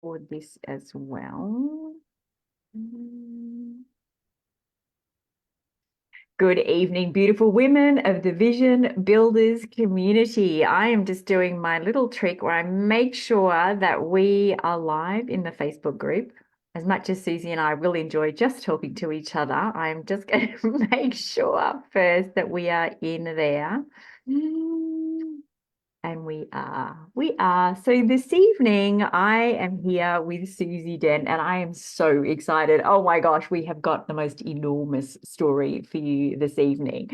for this as well. Good evening, beautiful women of the Vision Builders community. I am just doing my little trick where I make sure that we are live in the Facebook group. As much as Susie and I really enjoy just talking to each other, I'm just going to make sure first that we are in there. And we are. So this evening, I am here with Suzi Dent, and I am so excited. Oh my gosh, we have got the most enormous story for you this evening.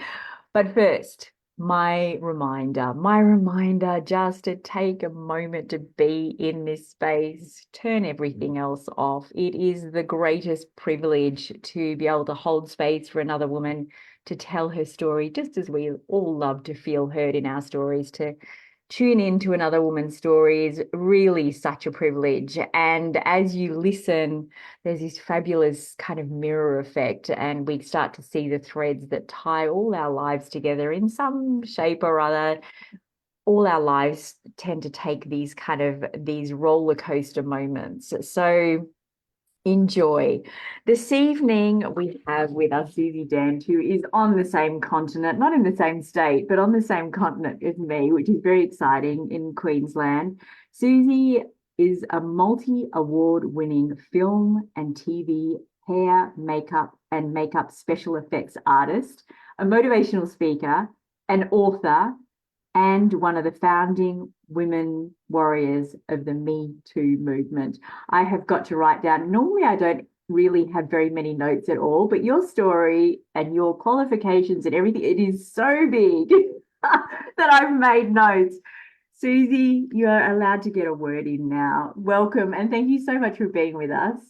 But first, my reminder just to take a moment to be in this space, turn everything else off. It is the greatest privilege to be able to hold space for another woman to tell her story, just as we all love to feel heard in our stories, to tune into another woman's story is really such a privilege. And as you listen, there's this fabulous kind of mirror effect, and we start to see the threads that tie all our lives together in some shape or other. All our lives tend to take these roller coaster moments. So enjoy. This evening, we have with us Suzi Dent, who is on the same continent, not in the same state, but on the same continent as me, which is very exciting in Queensland. Suzi is a multi-award winning film and TV hair, makeup special effects artist, a motivational speaker, an author, and one of the founding women warriors of the Me Too movement. I have got to write down, normally I don't really have very many notes at all, but your story and your qualifications and everything, it is so big that I've made notes. Suzi, you're allowed to get a word in now. Welcome, and thank you so much for being with us.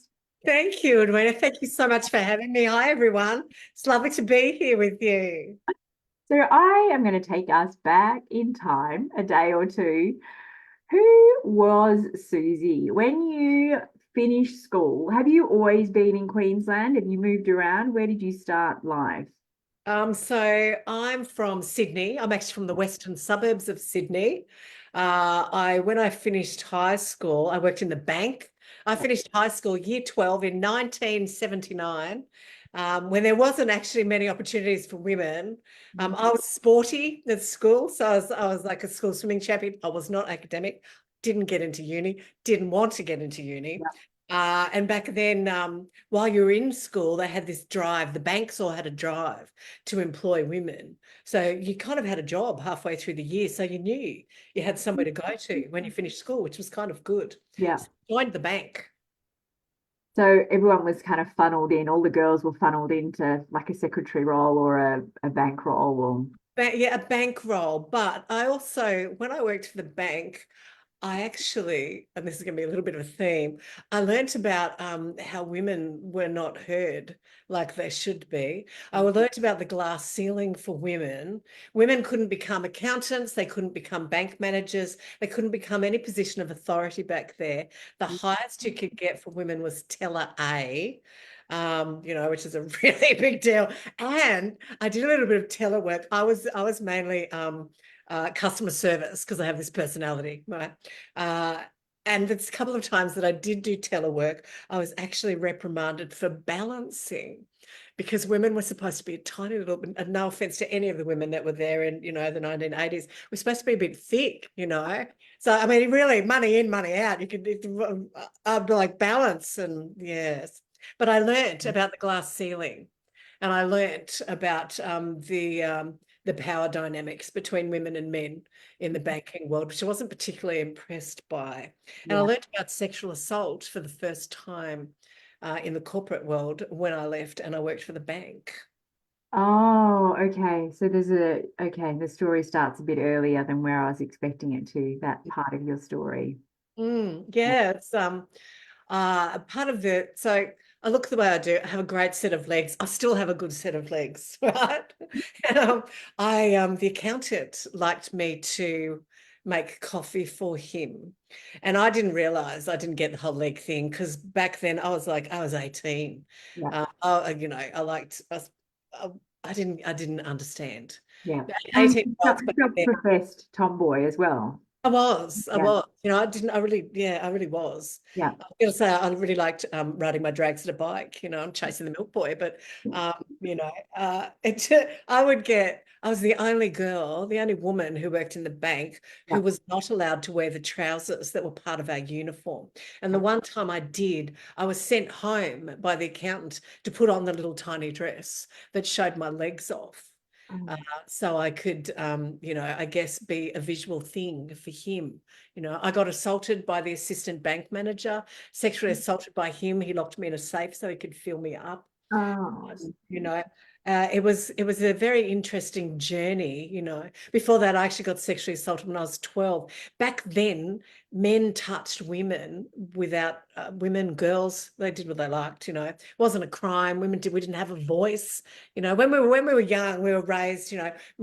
Thank you, Edwina. Thank you so much for having me. Hi, everyone. It's lovely to be here with you. So I am going to take us back in time a day or two. Who was Suzi? When you finished school, have you always been in Queensland? Have you moved around? Where did you start life? So I'm from Sydney. I'm actually from the western suburbs of Sydney. When I finished high school, I worked in the bank. I finished high school year 12 in 1979. When there wasn't actually many opportunities for women. I was sporty at school, so I was like a school swimming champion. I was not academic, didn't get into uni, didn't want to get into uni. And back then, while you were in school, they had this drive. The banks all had a drive to employ women. So you kind of had a job halfway through the year. So you knew you had somewhere to go to when you finished school, which was kind of good. Yeah. So I joined the bank. So everyone was kind of funneled in, all the girls were funneled into like a secretary role or a bank role or Yeah, a bank role. But I also, when I worked for the bank, I actually, and this is going to be a little bit of a theme, I learnt about how women were not heard like they should be. I learnt about the glass ceiling for women. Women couldn't become accountants, they couldn't become bank managers, they couldn't become any position of authority back there. The highest you could get for women was teller A. Which is a really big deal. And I did a little bit of teller work. I was mainly customer service because I have this personality, right? And it's a couple of times that I did do telework, I was actually reprimanded for balancing because women were supposed to be a tiny little bit, and no offense to any of the women that were there in, the 1980s, we're supposed to be a bit thick, So, I mean, really, money in, money out, you could, I'd be like balance and yes. But I learnt about the glass ceiling and I learnt about the power dynamics between women and men in the banking world, which I wasn't particularly impressed by. And I yeah. learned about sexual assault for the first time in the corporate world when I left and I worked for the bank. Oh, okay. So the story starts a bit earlier than where I was expecting it to, that part of your story. Yeah, it's part of so I look the way I do. I have a great set of legs. I still have a good set of legs, right? And the accountant liked me to make coffee for him. And I didn't realize I didn't get the whole leg thing because back then I was 18. Yeah. I liked I didn't understand. Yeah. 18 year olds back then. Self-professed tomboy as well. I Yeah. was, I really, yeah, I really was. Yeah. I was gonna say I really liked riding my drags at a bike, I'm chasing the milk boy, but it I was the only girl, the only woman who worked in the bank Yeah. who was not allowed to wear the trousers that were part of our uniform. And the Yeah. one time I did, I was sent home by the accountant to put on the little tiny dress that showed my legs off. Uh, Oh. so I could, I guess be a visual thing for him. I got assaulted by the assistant bank manager, sexually assaulted by him. He locked me in a safe so he could fill me up. Oh. You know, it was a very interesting journey. Before that, I actually got sexually assaulted when I was 12. Back then, men touched women without girls, they did what they liked. It wasn't a crime. We didn't have a voice. When we were young, we were raised,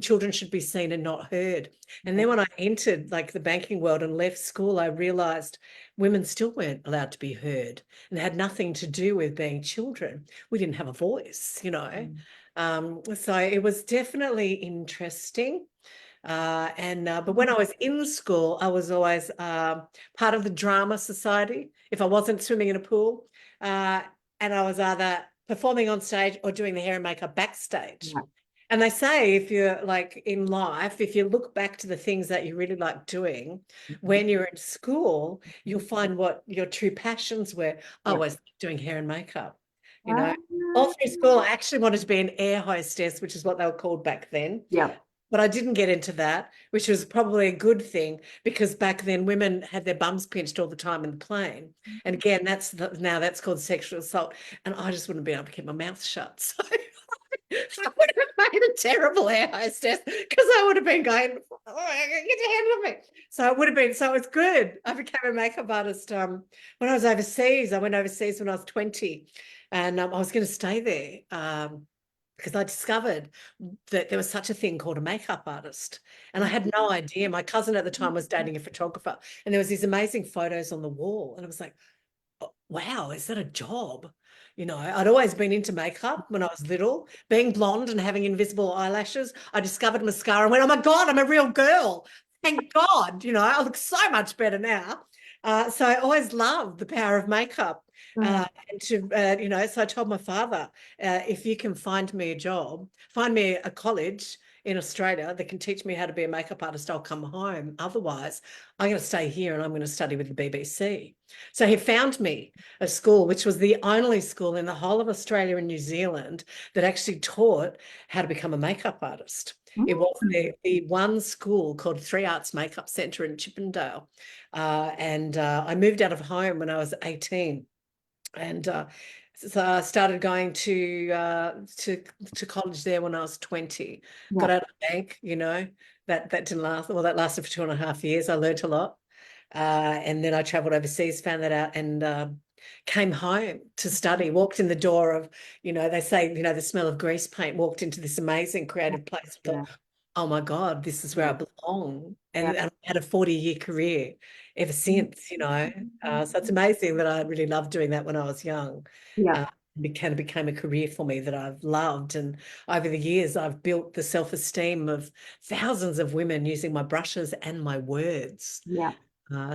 children should be seen and not heard. And then when I entered like the banking world and left school, I realized women still weren't allowed to be heard and had nothing to do with being children. We didn't have a voice. Mm. So it was definitely interesting. But when I was in school, I was always part of the drama society. If I wasn't swimming in a pool, and I was either performing on stage or doing the hair and makeup backstage. Yeah. And they say if you're like in life, if you look back to the things that you really like doing when you're in school, you'll find what your true passions were. I Yeah. was doing hair and makeup, you Ah. know. All through school, I actually wanted to be an air hostess, which is what they were called back then. Yeah. But I didn't get into that, which was probably a good thing because back then women had their bums pinched all the time in the plane. And again, now that's called sexual assault. And I just wouldn't be able to keep my mouth shut. So I would have made a terrible air hostess because I would have been going, oh, get your hand off me. So it would have been, so it's good. I became a makeup artist when I was overseas. I went overseas when I was 20 and I was going to stay there. Because I discovered that there was such a thing called a makeup artist. And I had no idea. My cousin at the time was dating a photographer, and there was these amazing photos on the wall. And I was like, oh, wow, is that a job? I'd always been into makeup when I was little, being blonde and having invisible eyelashes. I discovered mascara and went, oh my God, I'm a real girl. Thank God. I look so much better now. So I always loved the power of makeup. Oh. So I told my father, if you can find me a job, find me a college in Australia that can teach me how to be a makeup artist, I'll come home. Otherwise, I'm going to stay here and I'm going to study with the BBC. So he found me a school, which was the only school in the whole of Australia and New Zealand that actually taught how to become a makeup artist. It was Mm. the one school called Three Arts Makeup Centre in Chippendale. I moved out of home when I was 18. And so I started going to college there when I was 20. Yeah. Got out of the bank, that didn't last. Well, that lasted for 2.5 years. I learned a lot. And then I traveled overseas, found that out, and came home to study. Walked in the door of, they say, the smell of grease paint. Walked into this amazing creative place. Yeah. Thought, oh my God, this is where I Yeah. belong. Yeah. And I had a 40-year career ever since. So it's amazing that I really loved doing that when I was young. Yeah. Uh, it kind of became a career for me that I've loved. And over the years, I've built the self-esteem of thousands of women using my brushes and my words. Yeah.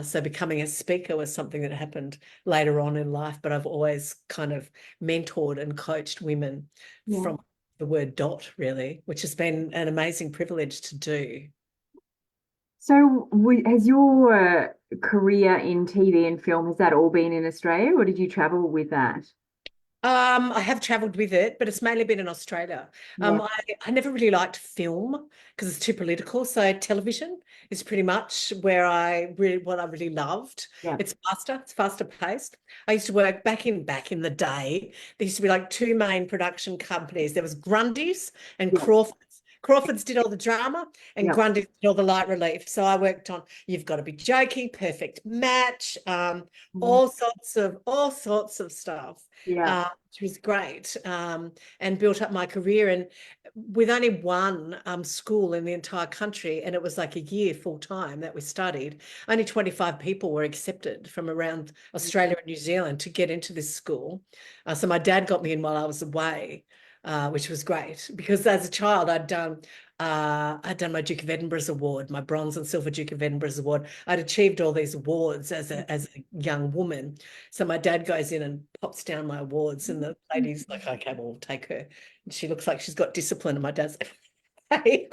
So becoming a speaker was something that happened later on in life, but I've always kind of mentored and coached women Yeah. from the word dot, really, which has been an amazing privilege to do. So, has your career in TV and film, has that all been in Australia, or did you travel with that? I have traveled with it, but it's mainly been in Australia. Yeah. I never really liked film because it's too political. So television is pretty much what I really loved. Yeah. It's faster paced. I used to work back in the day. There used to be like two main production companies. There was Grundy's and Yeah. Crawford's. Crawford's did all the drama and Yeah. Grundy's did all the light relief. So I worked on You've Got to Be Joking, Perfect Match, Mhm. all sorts of stuff, Yeah. which was great, and built up my career. And with only one school in the entire country, and it was like a year full time that we studied, only 25 people were accepted from around Australia and New Zealand to get into this school. So my dad got me in while I was away. Which was great because as a child I'd done my Duke of Edinburgh's award, my bronze and silver Duke of Edinburgh's award. I'd achieved all these awards as a young woman. So my dad goes in and pops down my awards, and the lady's like, okay, well, we'll take her. And she looks like she's got discipline. And my dad's like, hey.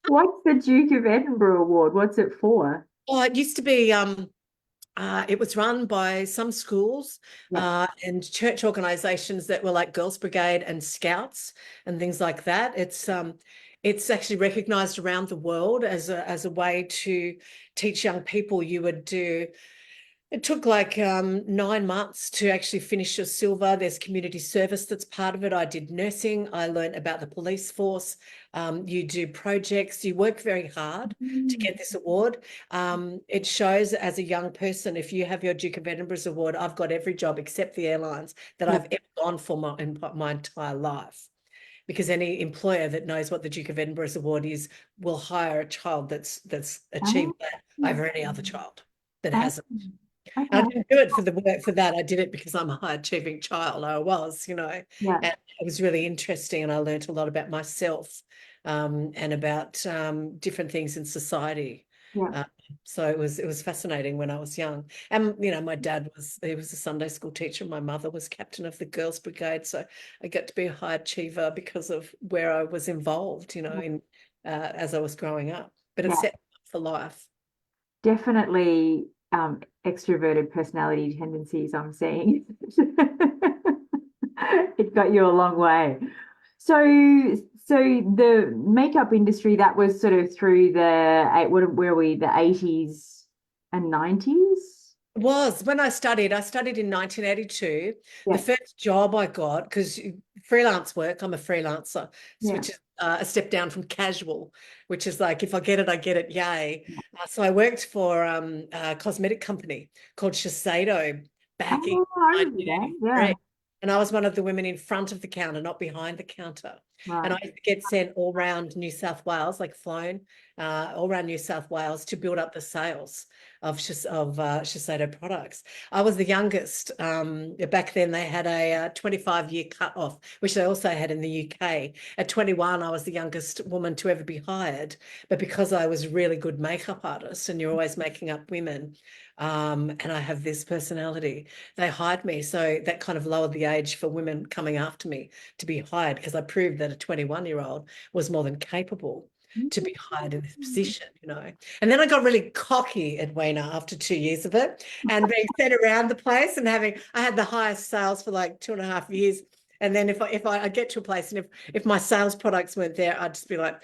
What's the Duke of Edinburgh Award? What's it for? Oh, it used to be it was run by some schools Yeah. and church organizations that were like Girls Brigade and Scouts and things like that. It's actually recognized around the world as a way to teach young people. You would do It took like 9 months to actually finish your silver. There's community service that's part of it. I did nursing. I learned about the police force. You do projects. You work very hard to get this award. It shows as a young person, if you have your Duke of Edinburgh's award, I've got every job except the airlines that Yeah. I've ever gone for in my entire life. Because any employer that knows what the Duke of Edinburgh's award is will hire a child that's achieved Oh, that over any other child that oh, hasn't. I okay. didn't do it for the work for that. I did it because I'm a high achieving child. I was, Yeah. and it was really interesting. And I learned a lot about myself and about different things in society. Yeah. Uh, so it was fascinating when I was young. And my dad he was a Sunday school teacher. My mother was captain of the Girls Brigade. So I got to be a high achiever because of where I was involved, in as I was growing up. But it Yeah. set me up for life. Definitely extroverted personality tendencies I'm seeing. It got you a long way. So, so the makeup industry that was sort of through where are we, the 80s and 90s? Was when I studied in 1982. The Yeah, first job I got, because freelance work, I'm a freelancer, yeah. which is a step down from casual, which is like, if I get it, I get it, yay. So I worked for a cosmetic company called Shiseido back in Oh, I remember that. Yeah, 1983. And I was one of the women in front of the counter, not behind the counter. And right. I used to get sent all around New South Wales, like flown all around New South Wales to build up the sales of Shiseido products. I was the youngest. Back then, they had a 25-year cut off, which they also had in the UK. At 21, I was the youngest woman to ever be hired. But because I was a really good makeup artist, and you're always making up women, and I have this personality, they hired me. So that kind of lowered the age for women coming after me to be hired, because I proved that a 21-year-old was more than capable to be hired in this position. And then I got really cocky, Edwina, after 2 years of it, and being sent around the place and I had the highest sales for like 2.5 years. And then if I get to a place and if my sales products weren't there, I'd just be like,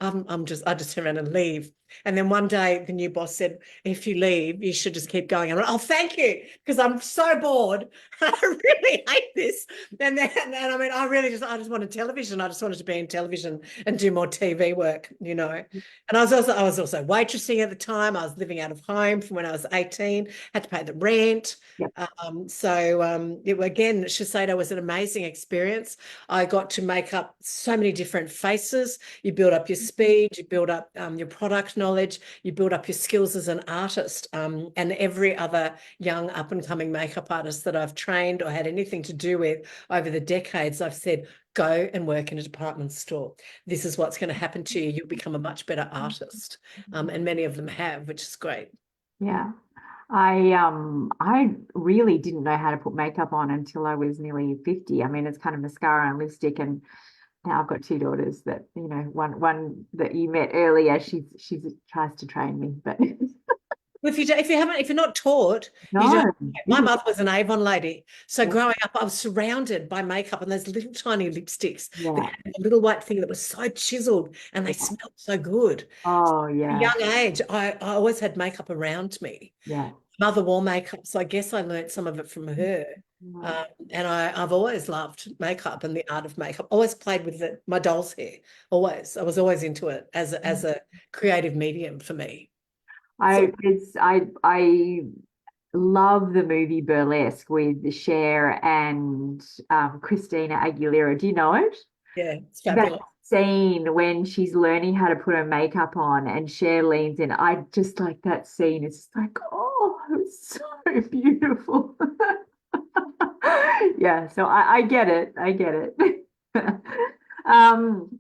I just turn around and leave. And then one day the new boss said, if you leave, you should just keep going. I'm like, oh, thank you, because I'm so bored. I really hate this. And I mean, I just wanted television. I just wanted to be in television and do more TV work. And I was also waitressing at the time. I was living out of home from when I was 18, had to pay the rent. Yeah. Again, Shiseido was an amazing experience. I got to make up so many different faces. You build up your speed, you build up your product knowledge, you build up your skills as an artist. And every other young up and coming makeup artist that I've trained or had anything to do with over the decades, I've said, go and work in a department store. This is what's going to happen to you. You'll become a much better artist. And many of them have, which is great. Yeah. I really didn't know how to put makeup on until I was nearly 50. I mean, it's kind of mascara and lipstick, and now I've got two daughters that, one that you met earlier, she's tries to train me, but If you're not taught, you no, don't. My mother was an Avon lady, so growing up, I was surrounded by makeup and those little tiny lipsticks that yeah, had a little white thing that was so chiseled and they yeah. smelled so good. Oh At a yeah, young age, I always had makeup around me. yeah. Mother wore makeup, so I guess I learned some of it from her. Yeah. And I've always loved makeup and the art of makeup. Always played with my doll's hair. Always, I was always into it as a creative medium for me. So I love the movie Burlesque with Cher and Christina Aguilera. Do you know it? yeah, it's That fabulous. scene when she's learning how to put her makeup on and Cher leans in. I just like that scene. It's just like, oh, it's so beautiful. Yeah, so I get it. I get it. Um,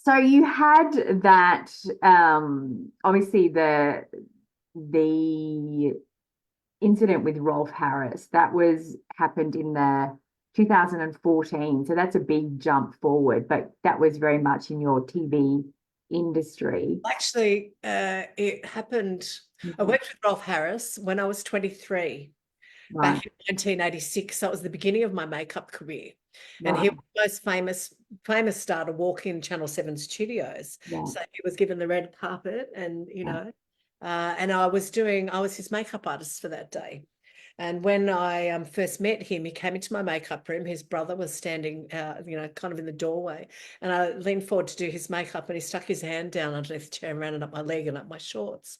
So you had that obviously the incident with Rolf Harris that was happened in the 2014. So that's a big jump forward, but that was very much in your TV industry. Actually, it happened. I Mhm. worked with Rolf Harris when I was 23 Right, back in 1986. So it was the beginning of my makeup career. And he right, was the most famous star to walk in Channel 7 studios. yeah, So he was given the red carpet and, yeah. and I was his makeup artist for that day. And when I first met him, he came into my makeup room. His brother was standing, kind of in the doorway. And I leaned forward to do his makeup, and he stuck his hand down underneath the chair and ran it up my leg and up my shorts.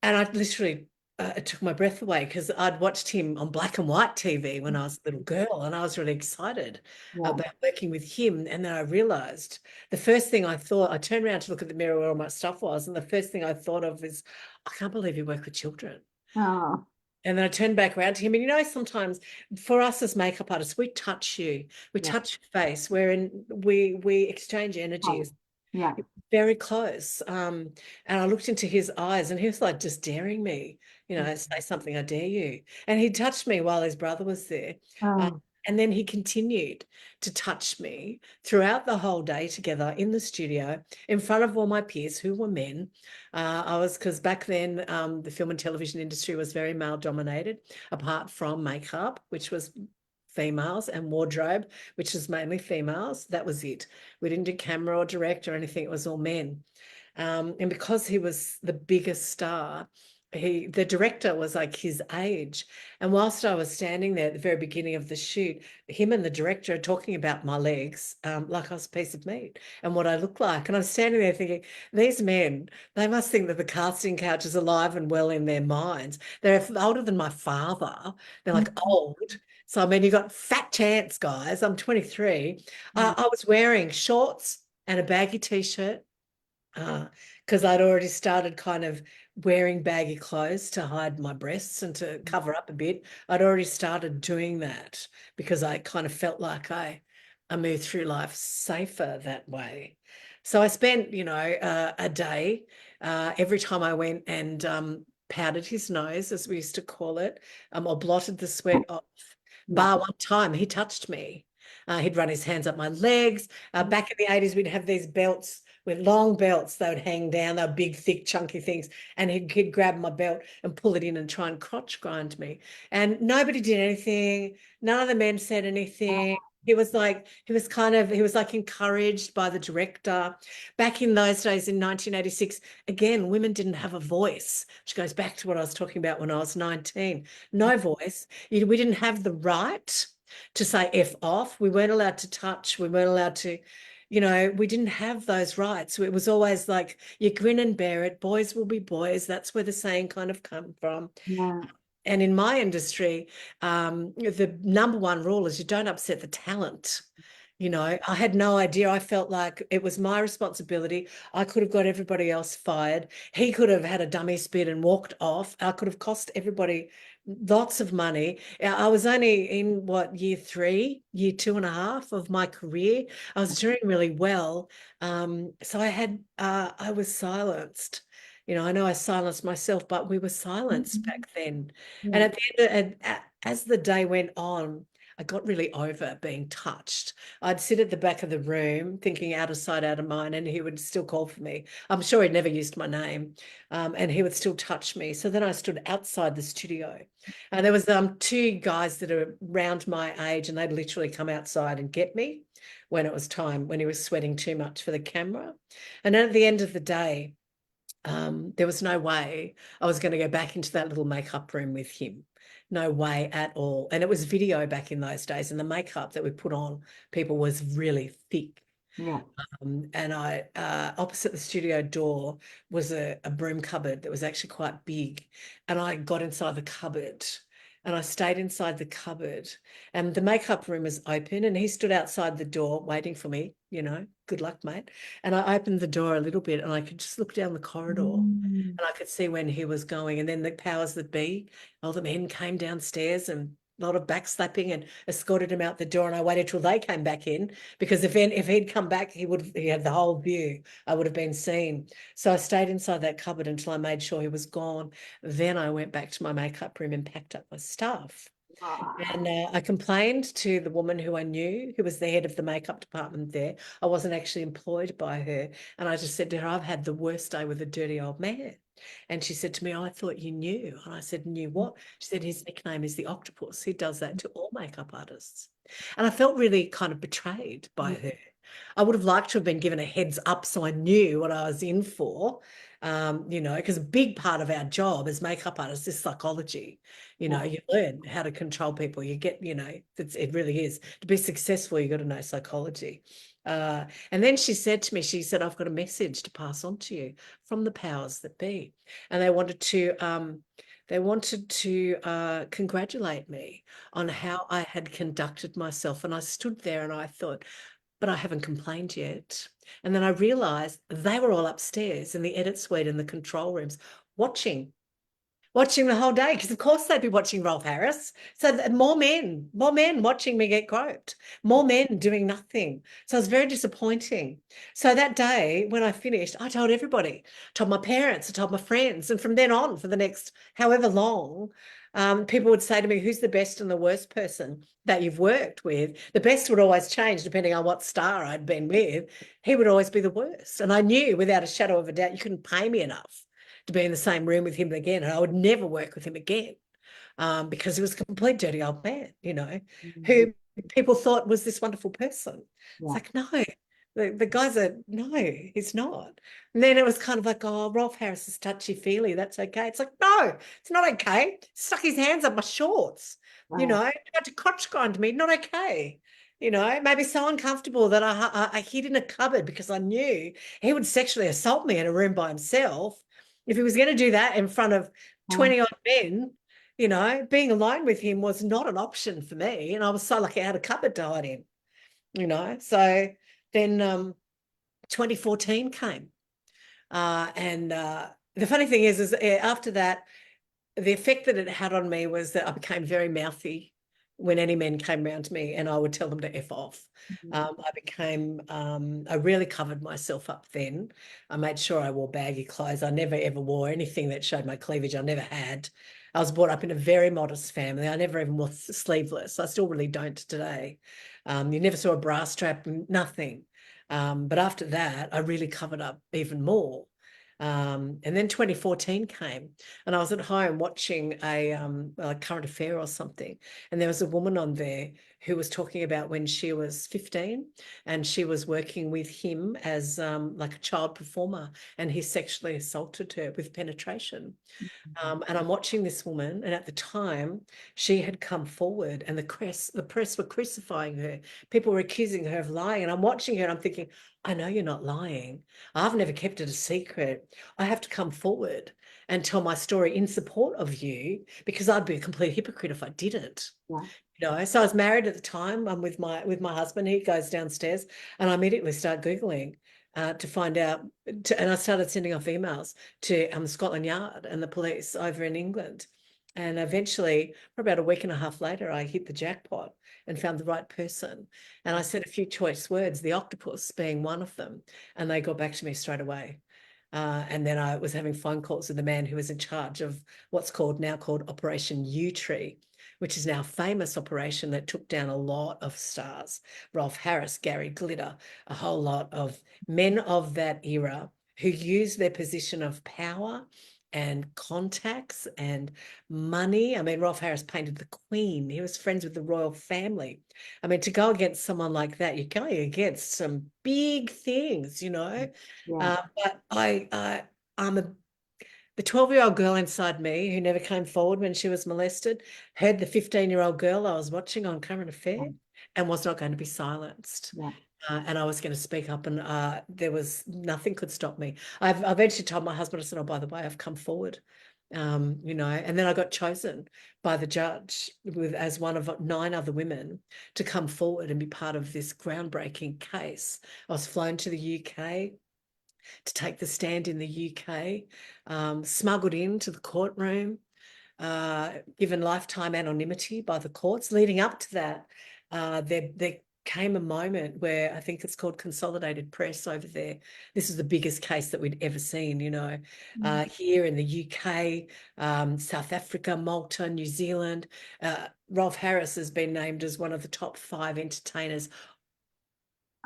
And I literally, it took my breath away because I'd watched him on black and white TV when I was a little girl, and I was really excited Yeah. about working with him. And then I realized the first thing I thought, I turned around to look at the mirror where all my stuff was, and the first thing I thought of is, I can't believe you work with children. Oh, And then I turned back around to him. And sometimes for us as makeup artists, we touch you, we yeah. touch your face, wherein we exchange Oh, energies yeah. very close. And I looked into his eyes and he was like just daring me, say something, I dare you. And he touched me while his brother was there. Uh, Oh, and then he continued to touch me throughout the whole day together in the studio in front of all my peers who were men. Because back then the film and television industry was very male dominated, apart from makeup, which was females, and wardrobe, which is mainly females. That was it. We didn't do camera or direct or anything. It was all men. And because he was the biggest star, the director was like his age. And whilst I was standing there at the very beginning of the shoot, him and the director are talking about my legs, like I was a piece of meat and what I look like. And I'm standing there thinking, these men, they must think that the casting couch is alive and well in their minds. They're older than my father. They're like old. So, I mean, you got fat chance, guys. I'm 23. I was wearing shorts and a baggy t-shirt because I'd already started kind of wearing baggy clothes to hide my breasts and to cover up a bit. I'd already started doing that because I kind of felt like I moved through life safer that way. So I spent, a day every time I went and powdered his nose, as we used to call it, or blotted the sweat off. yeah. Bar one time, he touched me. He'd run his hands up my legs. Back in the 80s, we'd have these belts with long belts. They would hang down. They were big, thick, chunky things. And he'd grab my belt and pull it in and try and crotch grind me. And nobody did anything. None of the men said anything. He was like encouraged by the director. Back in those days in 1986, again, women didn't have a voice, which goes back to what I was talking about when I was 19. No voice. We didn't have the right to say F off. We weren't allowed to touch. We weren't allowed to, we didn't have those rights. It was always like, you grin and bear it. Boys will be boys. That's where the saying kind of come from. Yeah. And in my industry, the number one rule is you don't upset the talent. I had no idea. I felt like it was my responsibility. I could have got everybody else fired. He could have had a dummy spit and walked off. I could have cost everybody lots of money. I was only in year 3, year 2.5 of my career. I was doing really well. So I was silenced. I know I silenced myself, but we were silenced Mhm. back then. And Yeah. at the end, as the day went on, I got really over being touched. I'd sit at the back of the room thinking out of sight, out of mind, and he would still call for me. I'm sure he'd never used my name, and he would still touch me. So then I stood outside the studio. And there was 2 guys that are around my age, and they'd literally come outside and get me when it was time, when he was sweating too much for the camera. And then at the end of the day, there was no way I was going to go back into that little makeup room with him. No way at all. And it was video back in those days, and the makeup that we put on people was really thick. Yeah. And opposite the studio door was a broom cupboard that was actually quite big. And I got inside the cupboard and I stayed inside the cupboard. And the makeup room was open and he stood outside the door waiting for me, good luck, mate. And I opened the door a little bit and I could just look down the corridor Mm. and I could see when he was going. And then the powers that be, all the men came downstairs and lot of backslapping, and escorted him out the door. And I waited till they came back in, because if he'd come back, he had the whole view. I would have been seen. So I stayed inside that cupboard until I made sure he was gone. Then I went back to my makeup room and packed up my stuff. Ah, And I complained to the woman who I knew, who was the head of the makeup department there. I wasn't actually employed by her. And I just said to her, I've had the worst day with a dirty old man. And she said to me, oh, I thought you knew. And I said, knew what? She said, his nickname is the Octopus. He does that to all makeup artists. And I felt really kind of betrayed by yeah. her. I would have liked to have been given a heads up so I knew what I was in for. Because a big part of our job as makeup artists is psychology. You learn how to control people. You get, it really is. To be successful, you got to know psychology. And then she said to me, she said, I've got a message to pass on to you from the powers that be. And they wanted to congratulate me on how I had conducted myself. And I stood there and I thought, but I haven't complained yet. And then I realized they were all upstairs in the edit suite and the control rooms watching the whole day, because of course they'd be watching Rolf Harris. So more men watching me get groped, more men doing nothing. So it was very disappointing. So that day when I finished, I told everybody, told my parents, I told my friends. And from then on, for the next however long, people would say to me, who's the best and the worst person that you've worked with? The best would always change depending on what star I'd been with. He would always be the worst. And I knew without a shadow of a doubt, you couldn't pay me enough to be in the same room with him again. And I would never work with him again, because he was a complete dirty old man, Mm, who people thought was this wonderful person. It's yeah. like, no, the guys are, no, he's not. And then it was kind of like, oh, Rolf Harris is touchy-feely. That's okay. It's like, no, it's not okay. Stuck his hands up my shorts, Wow. tried to crotch grind me. Not okay. Maybe so uncomfortable that I hid in a cupboard because I knew he would sexually assault me in a room by himself. If he was going to do that in front of Wow. 20 odd men, being alone with him was not an option for me. And I was so lucky I had a cupboard to hide in. So then 2014 came. And the funny thing is after that, the effect that it had on me was that I became very mouthy when any men came around to me, and I would tell them to F off. Mhm. I really covered myself up then. I made sure I wore baggy clothes. I never ever wore anything that showed my cleavage. I never had. I was brought up in a very modest family. I never even wore sleeveless. I still really don't today. You never saw a bra strap, nothing. But after that, I really covered up even more. And then 2014 came, and I was at home watching a current affair or something, and there was a woman on there who was talking about when she was 15 and she was working with him as like a child performer, and he sexually assaulted her with penetration. And I'm watching this woman, and at the time, she had come forward, and the press were crucifying her. People were accusing her of lying, and I'm watching her, and I'm thinking, I know you're not lying. I've never kept it a secret. I have to come forward and tell my story in support of you, because I'd be a complete hypocrite if I didn't. Yeah. So I was married at the time. I'm with my husband. He goes downstairs, and I immediately start Googling to find out. And I started sending off emails to Scotland Yard and the police over in England. And eventually, for about a week and a half later, I hit the jackpot and found the right person. And I said a few choice words, the octopus being one of them, and they got back to me straight away. And then I was having phone calls with the man who was in charge of what's now called Operation U Tree, which is now a famous operation that took down a lot of stars. Rolf Harris, Gary Glitter, a whole lot of men of that era who used their position of power and contacts and money. I mean, Rolf Harris painted the Queen. He was friends with the royal family. I mean, to go against someone like that, you're going against some big things. Yeah. But I'm the 12-year-old girl inside me who never came forward when she was molested, heard the 15-year-old girl I was watching on Current Affair, and was not going to be silenced. Yeah. And I was going to speak up, and there was nothing could stop me. I've eventually told my husband, I said, oh, by the way, I've come forward. And then I got chosen by the judge as one of 9 other women to come forward and be part of this groundbreaking case. I was flown to the UK to take the stand in the UK, smuggled into the courtroom, given lifetime anonymity by the courts. Leading up to that, there came a moment where I think it's called consolidated press over there. This is the biggest case that we'd ever seen, here in the UK, South Africa, Malta, New Zealand. Rolf Harris has been named as one of the top 5 entertainers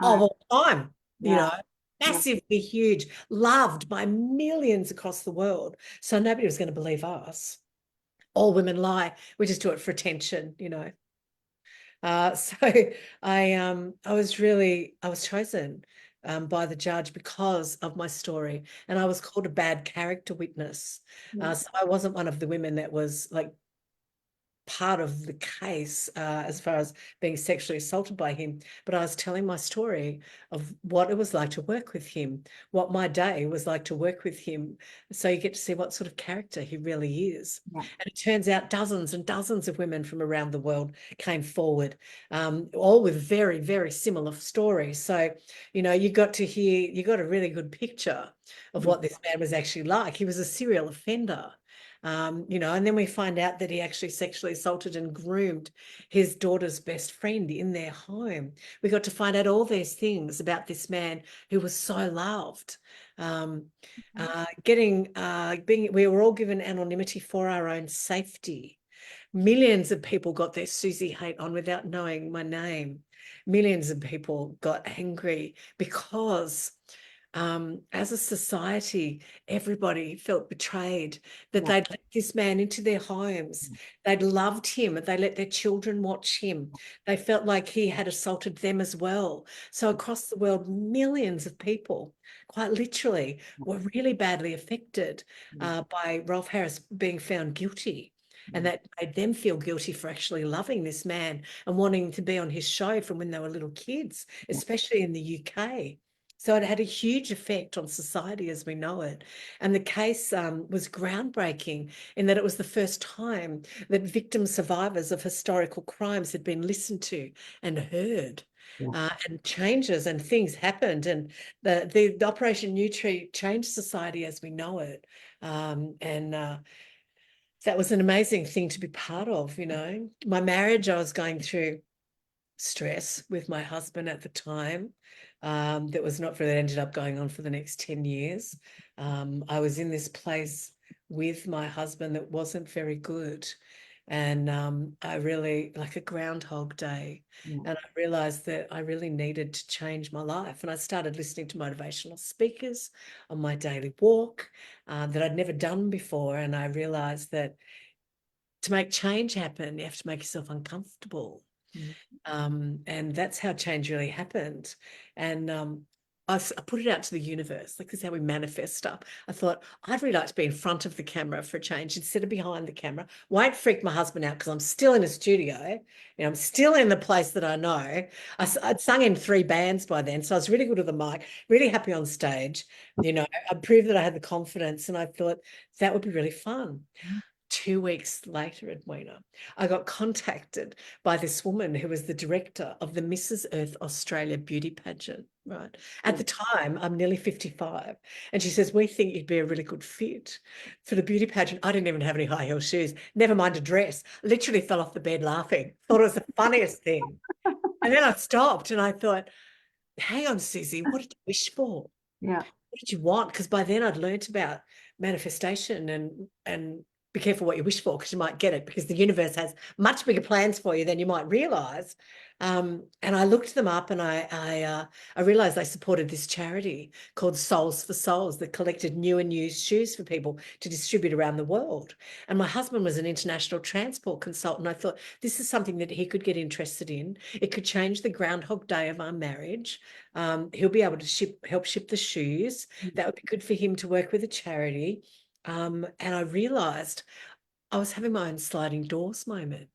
of all time, Yeah. Yeah. massively huge, loved by millions across the world. So nobody was going to believe us. All women lie. We just do it for attention. So I was chosen by the judge because of my story, and I was called a bad character witness. Yeah. So I wasn't one of the women that was like part of the case as far as being sexually assaulted by him, but I was telling my story of what it was like to work with him, what my day was like to work with him. So you get to see what sort of character he really is. Yeah. And it turns out dozens and dozens of women from around the world came forward, all with very, very similar stories. So, you got a really good picture of Yeah. what this man was actually like. He was a serial offender. And then we find out that he actually sexually assaulted and groomed his daughter's best friend in their home. We got to find out all these things about this man who was so loved. We were all given anonymity for our own safety. Millions of people got their Suzi hate on without knowing my name. Millions of people got angry because as a society, everybody felt betrayed that Yeah. they'd let this man into their homes. They'd loved him. They let their children watch him. They felt like he had assaulted them as well. So across the world, millions of people, quite literally, were really badly affected by Rolf Harris being found guilty. And that made them feel guilty for actually loving this man and wanting to be on his show from when they were little kids, especially in the UK. So it had a huge effect on society as we know it. And the case was groundbreaking in that it was the first time that victim survivors of historical crimes had been listened to and heard. Yeah. And changes and things happened, and the Operation New Tree changed society as we know it. And that was an amazing thing to be part of. My marriage, I was going through stress with my husband at the time. That ended up going on for the next 10 years. I was in this place with my husband that wasn't very good. And I really, like a Groundhog Day. Yeah. And I realized that I really needed to change my life. And I started listening to motivational speakers on my daily walk that I'd never done before. And I realized that to make change happen, you have to make yourself uncomfortable. And that's how change really happened. And I put it out to the universe. Like, this is how we manifest stuff. I thought, I'd really like to be in front of the camera for a change instead of behind the camera. Won't freak my husband out because I'm still in a studio. I'm still in the place that I know. I'd sung in 3 bands by then, so I was really good at the mic, really happy on stage. I proved that I had the confidence, and I thought that would be really fun. 2 weeks later, Edwina, I got contacted by this woman who was the director of the Mrs. Earth Australia beauty pageant, right? At the time, I'm nearly 55. And she says, we think you'd be a really good fit for the beauty pageant. I didn't even have any high heel shoes, never mind a dress. Literally fell off the bed laughing. Thought it was the funniest thing. And then I stopped and I thought, hang on, Suzi, what did you wish for? Yeah. What did you want? Because by then I'd learnt about manifestation and be careful what you wish for because you might get it, because the universe has much bigger plans for you than you might realize. And I looked them up, and I realized they supported this charity called Souls for Souls that collected new and used shoes for people to distribute around the world. And my husband was an international transport consultant. I thought this is something that he could get interested in. It could change the Groundhog Day of our marriage. He'll be able to help ship the shoes. That would be good for him to work with a charity. And I realized I was having my own sliding doors moment.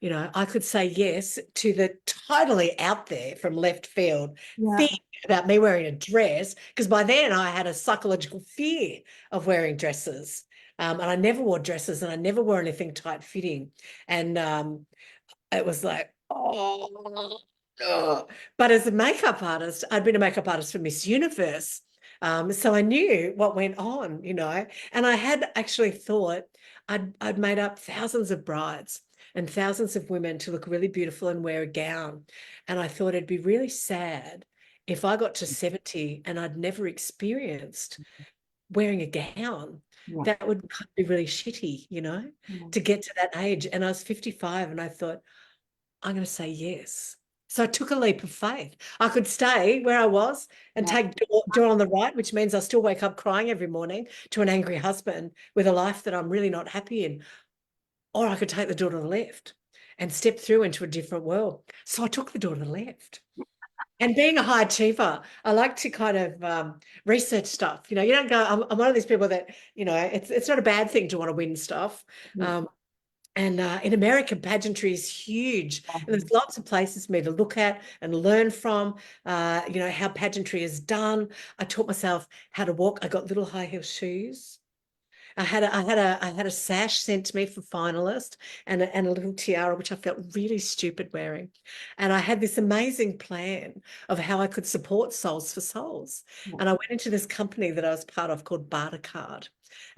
I could say yes to the totally out there from left field Yeah. thing about me wearing a dress, because by then I had a psychological fear of wearing dresses. And I never wore dresses, and I never wore anything tight fitting. And it was like, oh, no. But as a makeup artist, I'd been a makeup artist for Miss Universe. So I knew what went on, and I had actually thought I'd made up thousands of brides and thousands of women to look really beautiful and wear a gown. And I thought it'd be really sad if I got to 70 and I'd never experienced wearing a gown. Yeah. That would be really shitty, you know, Yeah. to get to that age. And I was 55 and I thought, I'm going to say yes. So I took a leap of faith. I could stay where I was and Yeah. take door on the right, which means I still wake up crying every morning to an angry husband with a life that I'm really not happy in. Or I could take the door to the left and step through into a different world. So I took the door to the left. And being a high achiever, I like to kind of research stuff. You know, you don't go, I'm one of these people that, you know, it's not a bad thing to want to win stuff. Yeah. And in America, pageantry is huge. And there's Um, lots of places for me to look at and learn from, you know, how pageantry is done. I taught myself how to walk. I got little high heel shoes. I had a sash sent to me for finalist and a little tiara, which I felt really stupid wearing. And I had this amazing plan of how I could support Souls for Souls. yeah. And I went into this company that I was part of called Bartercard.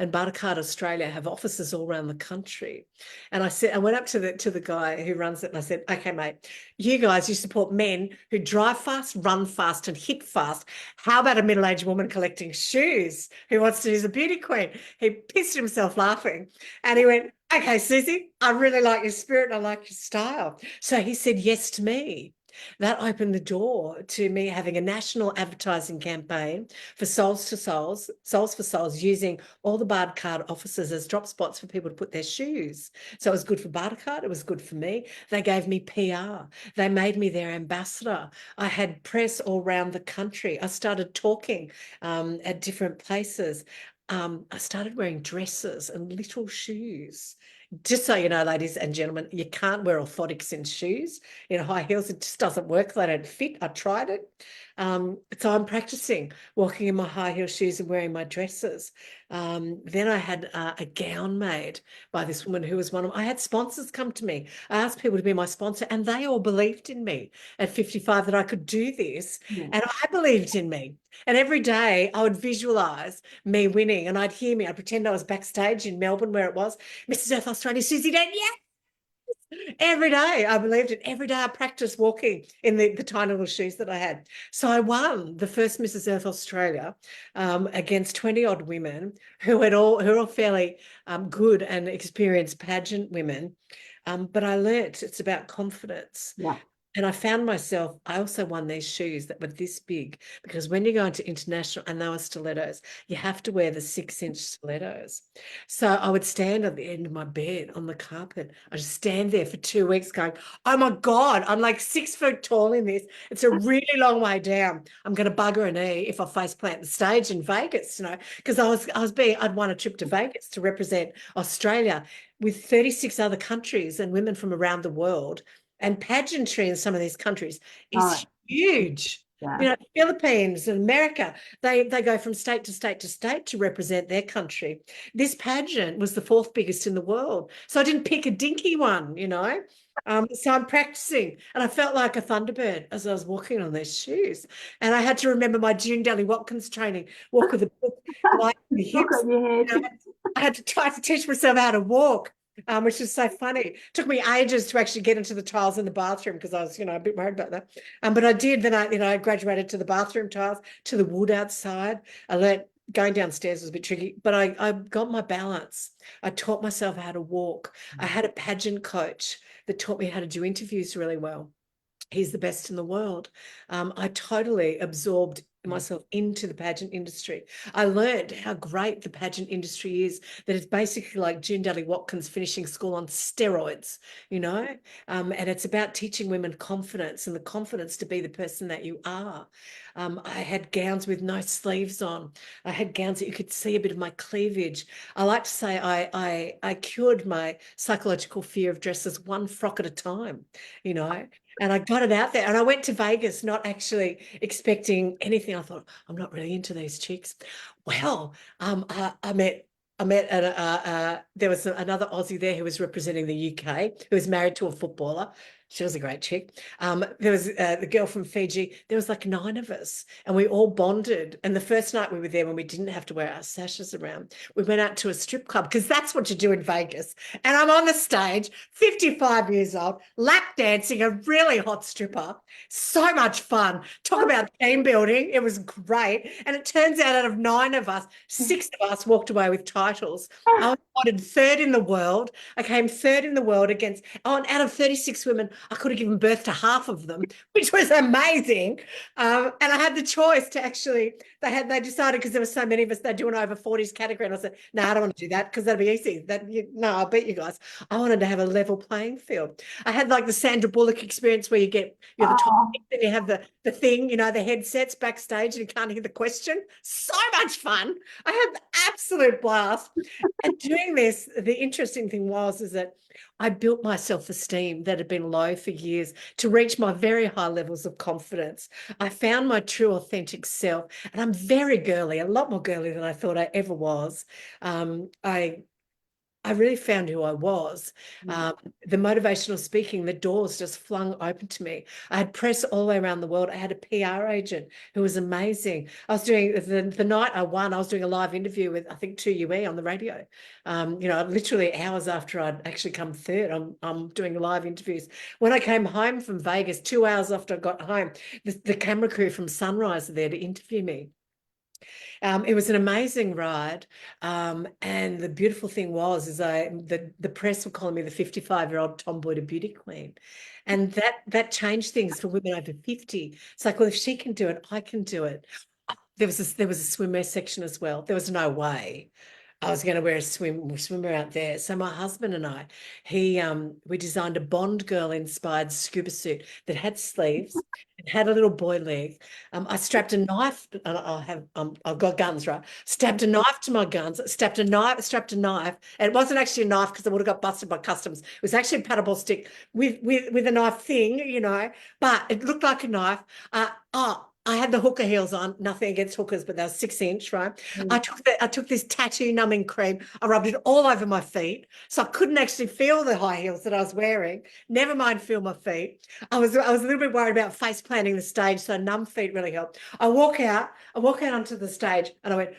And Bartercard Australia have offices all around the country. And I went up to the guy who runs it and I said, okay, mate, you guys, you support men who drive fast, run fast, and hit fast. How about a middle-aged woman collecting shoes who wants to use a beauty queen? He pissed himself laughing and he went, okay, Susie, I really like your spirit and I like your style. So he said yes to me. That opened the door to me having a national advertising campaign for Souls to Souls, Souls for Souls, using all the Bartercard offices as drop spots for people to put their shoes. So it was good for Bartercard. It was good for me. They gave me PR. They made me their ambassador. I had press all around the country. I started talking at different places. I started wearing dresses and little shoes. Just so you know, ladies and gentlemen, you can't wear orthotics in shoes, in high heels. It just doesn't work. They don't fit. I tried it. So I'm practicing walking in my high heel shoes and wearing my dresses. Then I had a gown made by this woman who was I had sponsors come to me. I asked people to be my sponsor and they all believed in me at 55 that I could do this. Yeah. And I believed in me. And every day I would visualize me winning and I'd pretend I was backstage in Melbourne where it was, Mrs. Earth Australia, Suzi Dent, yeah. Every day I believed it. Every day I practiced walking in the tiny little shoes that I had. So I won the first Mrs. Earth Australia against 20 odd women who were all fairly good and experienced pageant women. But I learnt it's about confidence. Yeah. And I found myself, I also won these shoes that were this big because when you go into international, and they were stilettos, you have to wear the 6-inch stilettos. So I would stand at the end of my bed on the carpet. I just stand there for 2 weeks going, oh my God, I'm like 6 foot tall in this. It's a really long way down. I'm going to bugger a knee if I face plant the stage in Vegas, you know, because I'd won a trip to Vegas to represent Australia with 36 other countries and women from around the world. And pageantry in some of these countries is huge. Yeah. You know, Philippines and America, they go from state to state to state to represent their country. This pageant was the 4th biggest in the world. So I didn't pick a dinky one, you know. So I'm practicing and I felt like a Thunderbird as I was walking on these shoes. And I had to remember my June Daly Watkins training, walk with a book, like the Look hips. at your head. You know, I had to try to teach myself how to walk. Which is so funny. It took me ages to actually get into the tiles in the bathroom because I was, you know, a bit worried about that. But I did. Then I graduated to the bathroom tiles, to the wood outside. I learned going downstairs was a bit tricky, but I got my balance. I taught myself how to walk. I had a pageant coach that taught me how to do interviews really well. He's the best in the world. I totally absorbed myself into the pageant industry. I learned how great the pageant industry is, that it's basically like June Daly Watkins finishing school on steroids, you know, and it's about teaching women confidence and the confidence to be the person that you are. I had gowns with no sleeves on. I had gowns that you could see a bit of my cleavage. I like to say I cured my psychological fear of dresses one frock at a time, you know. And I got it out there and I went to Vegas not actually expecting anything. I thought, I'm not really into these chicks. Well, I met there was another Aussie there who was representing the UK, who was married to a footballer. She was a great chick. There was the girl from Fiji. There was like 9 of us, and we all bonded. And the first night we were there, when we didn't have to wear our sashes around, we went out to a strip club because that's what you do in Vegas. And I'm on the stage, 55 years old, lap dancing a really hot stripper. So much fun. Talk about team building. It was great. And it turns out of 9 of us, 6 of us walked away with titles. I was voted third in the world. I came third in the world against, oh, and out of 36 women, I could have given birth to half of them, which was amazing. And I had the choice to actually, they decided, because there were so many of us, they'd do an over 40s category. And I said, no, I don't want to do that because that'd be easy. No, I'll beat you guys. I wanted to have a level playing field. I had like the Sandra Bullock experience where you're the top, and you have the thing, you know, the headsets backstage and you can't hear the question. So much fun. I had the absolute blast. And doing this, the interesting thing is that I built my self-esteem that had been low for years to reach my very high levels of confidence. I found my true, authentic self, and I'm very girly, a lot more girly than I thought I ever was. I really found who I was. The motivational speaking, the doors just flung open to me. I had press all the way around the world. I had a PR agent who was amazing. I was doing the night I won, I was doing a live interview with, I think, 2UE on the radio. You know, literally hours after I'd actually come third, I'm doing live interviews. When I came home from Vegas, 2 hours after I got home, the camera crew from Sunrise are there to interview me. It was an amazing ride. And the beautiful thing is the press were calling me the 55-year-old tomboy to beauty queen. And that changed things for women over 50. It's like, well, if she can do it, I can do it. There was a swimwear section as well. There was no way I was going to wear a swimwear out there. So my husband and I, we designed a Bond girl inspired scuba suit that had sleeves. It had a little boy leg. I strapped a knife. I've got guns, right? Stabbed a knife to my guns. Strapped a knife, and it wasn't actually a knife because I would have got busted by customs. It was actually a paddleball stick with a knife thing, you know, but it looked like a knife. I had the hooker heels on, nothing against hookers, but they were 6-inch, right? I took this tattoo numbing cream. I rubbed it all over my feet. So I couldn't actually feel the high heels that I was wearing. Never mind feel my feet. I was a little bit worried about face planting the stage. So numb feet really helped. I walk out onto the stage and I went,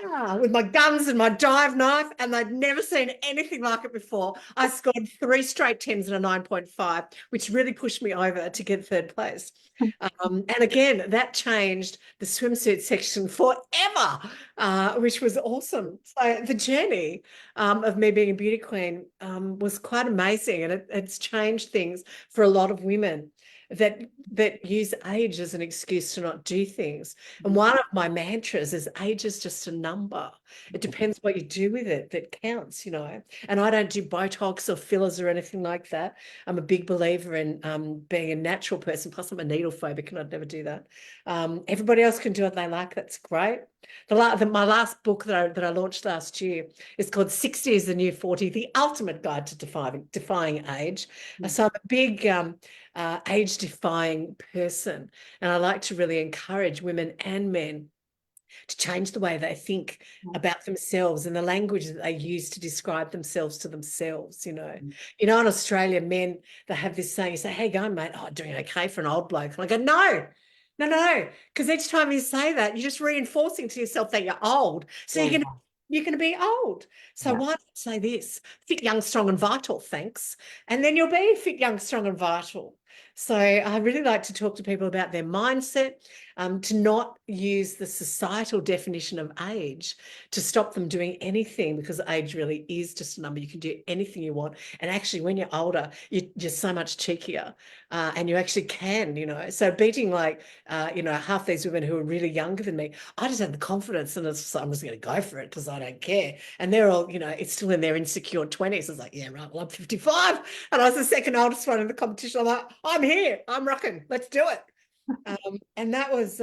rah, with my guns and my dive knife, and they'd never seen anything like it before. I scored 3 straight 10s and a 9.5, which really pushed me over to get third place. And again, that changed the swimsuit section forever, which was awesome. So the journey of me being a beauty queen was quite amazing, and it's changed things for a lot of women that use age as an excuse to not do things. And one of my mantras is age is just a number. It depends what you do with it that counts, you know. And I don't do Botox or fillers or anything like that. I'm a big believer in being a natural person. Plus, I'm a needle phobic and I'd never do that. Everybody else can do what they like. That's great. My last book that I launched last year is called 60 is the New 40, the ultimate guide to defying age. So I'm a big age-defying person, and I like to really encourage women and men to change the way they think about themselves and the language that they use to describe themselves to themselves, you know. You know, in Australia, men, they have this saying, you say, hey, going, mate, oh, doing okay for an old bloke. And I go, no, because each time you say that, you're just reinforcing to yourself that you're old. So you're going to be old. So why not say this? Fit, young, strong, and vital, thanks. And then you'll be fit, young, strong, and vital. So I really like to talk to people about their mindset, to not use the societal definition of age to stop them doing anything, because age really is just a number. You can do anything you want. And actually, when you're older, you're just so much cheekier, and you actually can, you know. So beating you know, half these women who are really younger than me, I just had the confidence, and I'm just going to go for it because I don't care. And they're all, you know, it's still in their insecure 20s. I was like, yeah, right, well, I'm 55. And I was the second oldest one in the competition. I'm like, I'm here, I'm rocking, let's do it. And that was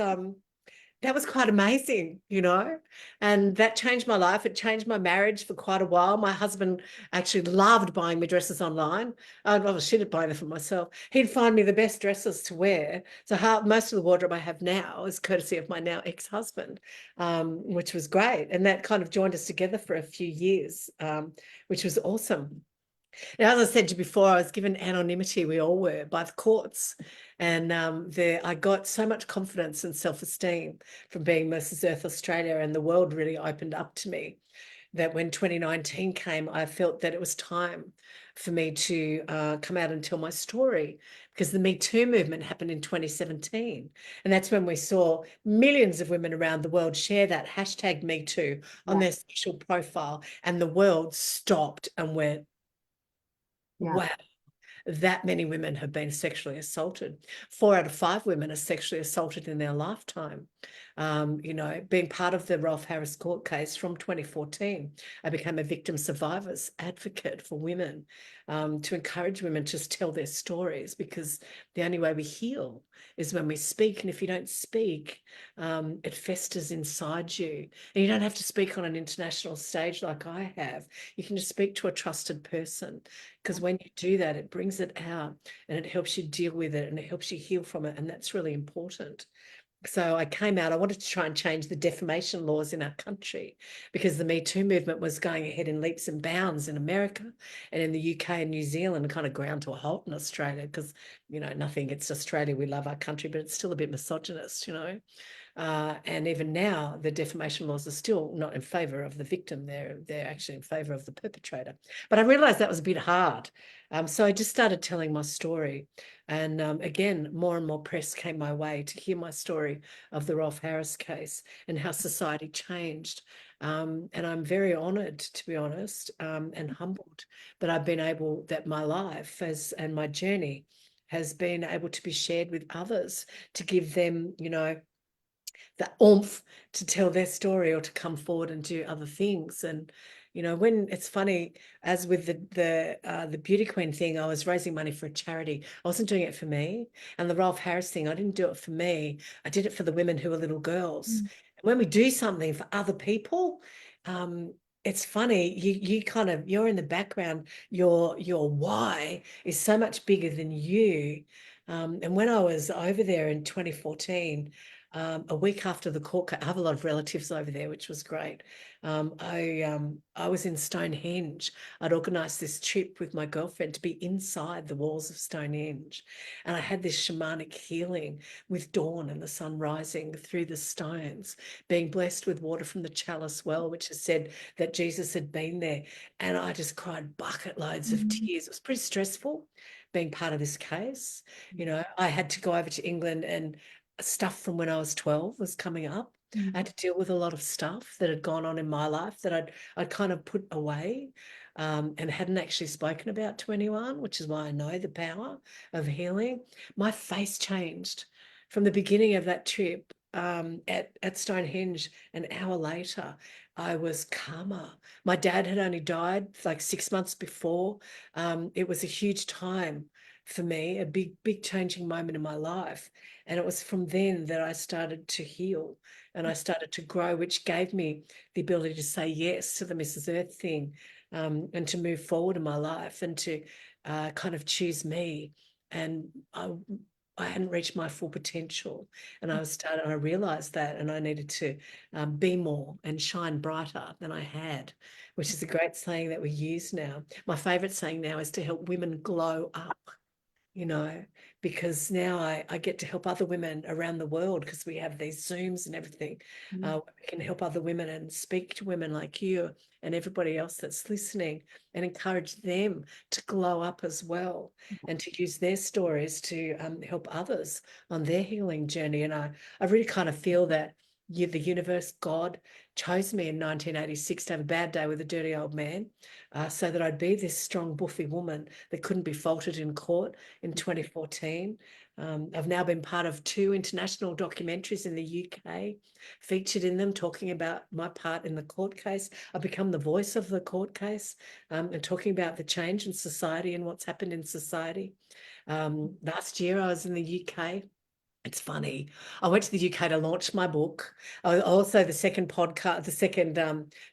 quite amazing, you know, and that changed my life. It changed my marriage for quite a while. My husband actually loved buying me dresses online. I was shit at buying them for myself. He'd find me the best dresses to wear. So most of the wardrobe I have now is courtesy of my now ex-husband, which was great. And that kind of joined us together for a few years, which was awesome. Now, as I said to you before, I was given anonymity, we all were, by the courts. And I got so much confidence and self-esteem from being Mrs. Earth Australia, and the world really opened up to me, that when 2019 came, I felt that it was time for me to come out and tell my story, because the Me Too movement happened in 2017. And that's when we saw millions of women around the world share that hashtag Me Too on Yeah, their social profile. And the world stopped and went, yeah, wow, that many women have been sexually assaulted. 4 out of 5 women are sexually assaulted in their lifetime. Being part of the Rolf Harris court case from 2014, I became a victim survivors advocate for women, to encourage women to tell their stories, because the only way we heal is when we speak. And if you don't speak, it festers inside you. And you don't have to speak on an international stage like I have. You can just speak to a trusted person, because when you do that, it brings it out and it helps you deal with it and it helps you heal from it. And that's really important. So I came out, I wanted to try and change the defamation laws in our country, because the Me Too movement was going ahead in leaps and bounds in America and in the UK and New Zealand, and kind of ground to a halt in Australia, because, nothing against Australia. We love our country, but it's still a bit misogynist. And even now, the defamation laws are still not in favour of the victim. They're actually in favour of the perpetrator. But I realised that was a bit hard. So I just started telling my story. And again, more and more press came my way to hear my story of the Rolf Harris case and how society changed. And I'm very honoured, to be honest, and humbled that I've been able, that my life and my journey has been able to be shared with others, to give them, the oomph to tell their story or to come forward and do other things. And when it's funny, as with the beauty queen thing, I was raising money for a charity. I wasn't doing it for me. And the Rolf Harris thing, I didn't do it for me. I did it for the women who were little girls. mm, And when we do something for other people, it's funny, you're in the background. Your why is so much bigger than you. And when I was over there in 2014, a week after the court case, I have a lot of relatives over there, which was great. I was in Stonehenge. I'd organised this trip with my girlfriend to be inside the walls of Stonehenge, and I had this shamanic healing with dawn and the sun rising through the stones, being blessed with water from the chalice well, which has said that Jesus had been there. And I just cried bucket loads of mm, tears. It was pretty stressful being part of this case. I had to go over to England, and stuff from when I was 12 was coming up. I mm, had to deal with a lot of stuff that had gone on in my life that I'd kind of put away, and hadn't actually spoken about to anyone, which is why I know the power of healing. My face changed from the beginning of that trip, at Stonehenge. An hour later, I was calmer. My dad had only died like 6 months before. It was a huge time for me, a big, big changing moment in my life. And it was from then that I started to heal and I started to grow, which gave me the ability to say yes to the Mrs. Earth thing, and to move forward in my life and to kind of choose me. And I hadn't reached my full potential, and I realized that, and I needed to be more and shine brighter than I had, which is a great saying that we use now. My favorite saying now is to help women glow up, you know, because now I get to help other women around the world, because we have these Zooms and everything. mm, We can help other women and speak to women like you and everybody else that's listening, and encourage them to glow up as well, and to use their stories to help others on their healing journey. And I really kind of feel that the universe, God, chose me in 1986 to have a bad day with a dirty old man, so that I'd be this strong, buffy woman that couldn't be faulted in court in 2014. I've now been part of 2 international documentaries in the UK, featured in them, talking about my part in the court case. I've become the voice of the court case, and talking about the change in society and what's happened in society. Last year, I was in the UK It's funny. I went to the UK to launch my book. Also, the second podcast, the second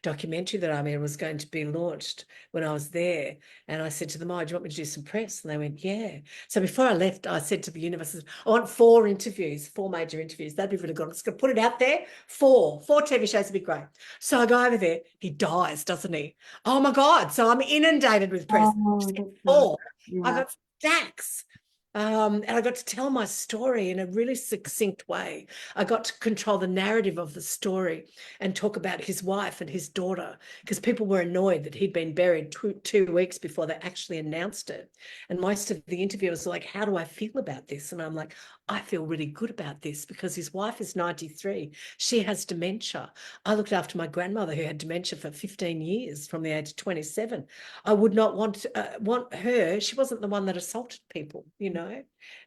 documentary that I'm in was going to be launched when I was there. And I said to them, "Oh, do you want me to do some press?" And they went, "Yeah." So before I left, I said to the universe, "I want 4 interviews, 4 major interviews. That'd be really good. I'm just going to put it out there. Four TV shows would be great." So I go over there. He dies, doesn't he? Oh my God. So I'm inundated with press. Oh, that's so, Four. I yeah. got stacks. And I got to tell my story in a really succinct way. I got to control the narrative of the story and talk about his wife and his daughter, because people were annoyed that he'd been buried 2 weeks before they actually announced it. And most of the interviewers were like, "How do I feel about this?" And I'm like, "I feel really good about this because his wife is 93. She has dementia. I looked after my grandmother who had dementia for 15 years from the age of 27. I would not want her. She wasn't the one that assaulted people, you know.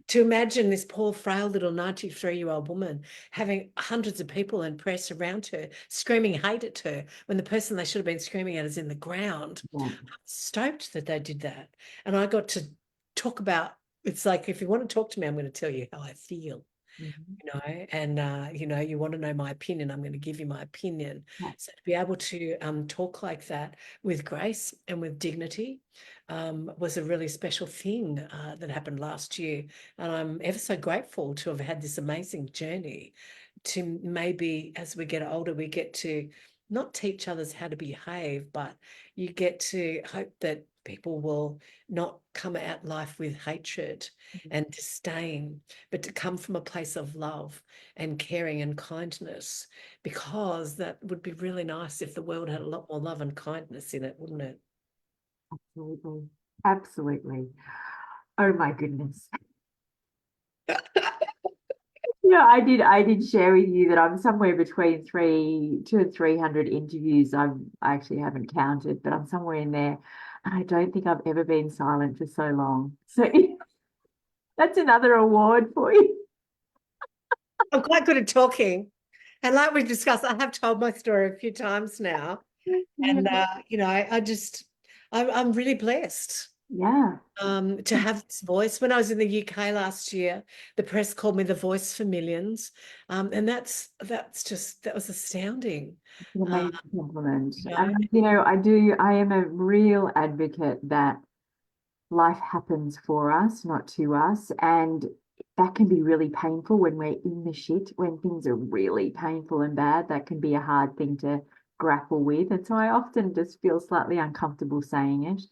To imagine this poor, frail little 93-year-old woman having hundreds of people and press around her screaming hate at her when the person they should have been screaming at is in the ground. Yeah. I'm stoked that they did that. And I got to talk about, it's like, if you want to talk to me, I'm going to tell you how I feel. Mhm. And you want to know my opinion, I'm going to give you my opinion. Yeah. So to be able to talk like that with grace and with dignity was a really special thing that happened last year. And I'm ever so grateful to have had this amazing journey to maybe as we get older, we get to not teach others how to behave, but you get to hope that people will not come at life with hatred and disdain, but to come from a place of love and caring and kindness, because that would be really nice if the world had a lot more love and kindness in it, wouldn't it? Absolutely. Absolutely. Oh my goodness. Yeah, I did share with you that I'm somewhere between 300 interviews. I actually haven't counted, but I'm somewhere in there. And I don't think I've ever been silent for so long. So that's another award for you. I'm quite good at talking. And like we discussed, I have told my story a few times now. And, Yeah. I'm really blessed Yeah. to have this voice. When I was in the UK last year, the press called me the voice for millions. And that was astounding. An Uh, amazing compliment. you know, And I am a real advocate that life happens for us, not to us. And that can be really painful when we're in the shit, when things are really painful and bad. That can be a hard thing to grapple with. And so I often just feel slightly uncomfortable saying it.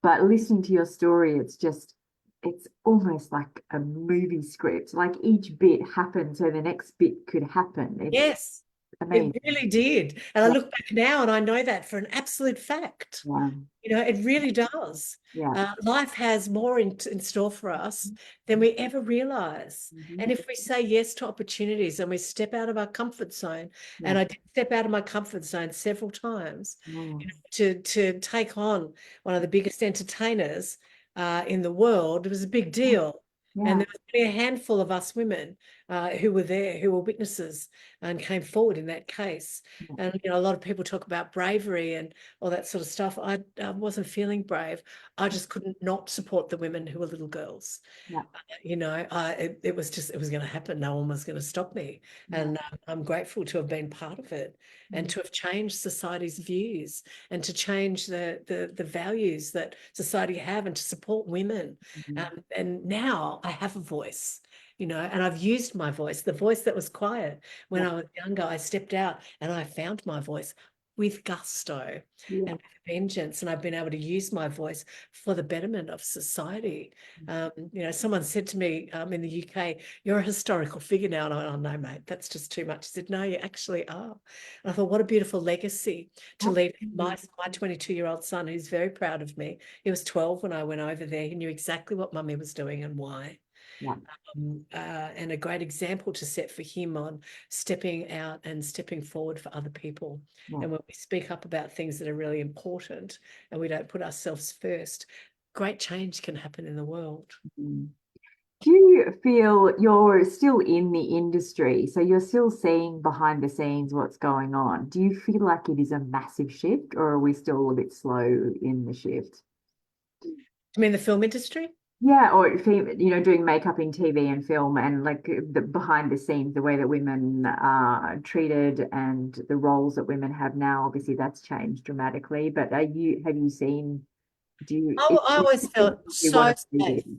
But listening to your story, it's almost like a movie script. Like each bit happened, so the next bit could happen. It's yes, it amazing. really did. And I Yeah, look back now and I know that for an absolute fact. yeah, It really does. yeah. Life has more in store for us than we ever realize. Mhm. And if we say yes to opportunities and we step out of our comfort zone, Yeah. and I did step out of my comfort zone several times, Mm. to take on one of the biggest entertainers in the world, it was a big deal. And Yeah. there was only a handful of us women who were there, who were witnesses and came forward in that case. Yeah. And a lot of people talk about bravery and all that sort of stuff. I wasn't feeling brave. I just couldn't not support the women who were little girls. Yeah. It was just, it was going to happen. No one was going to stop me. Yeah. And I'm grateful to have been part of it and Mm. to have changed society's views and to change the values that society have and to support women. Mhm. And now I have a voice. And I've used my voice, the voice that was quiet when Yeah. I was younger. I stepped out and I found my voice with gusto Yeah. and with vengeance, and I've been able to use my voice for the betterment of society. Someone said to me in the UK, "You're a historical figure now." And I went, "Oh, no, mate, that's just too much." He said, "No, you actually are." And I thought, what a beautiful legacy to leave Absolutely. my 22-year-old son, who's very proud of me. He was 12 when I went over there. He knew exactly what mummy was doing and why. Yeah. And a great example to set for him on stepping out and stepping forward for other people. Yeah. And when we speak up about things that are really important and we don't put ourselves first, great change can happen in the world. Mm. Do you feel you're still in the industry? So you're still seeing behind the scenes what's going on. Do you feel like it is a massive shift, or are we still a bit slow in the shift? I mean, the film industry? Yeah, or doing makeup in TV and film, and like the behind the scenes, the way that women are treated and the roles that women have now, obviously that's changed dramatically. But have you seen, do you, I it's always something felt you want so to see safe, this?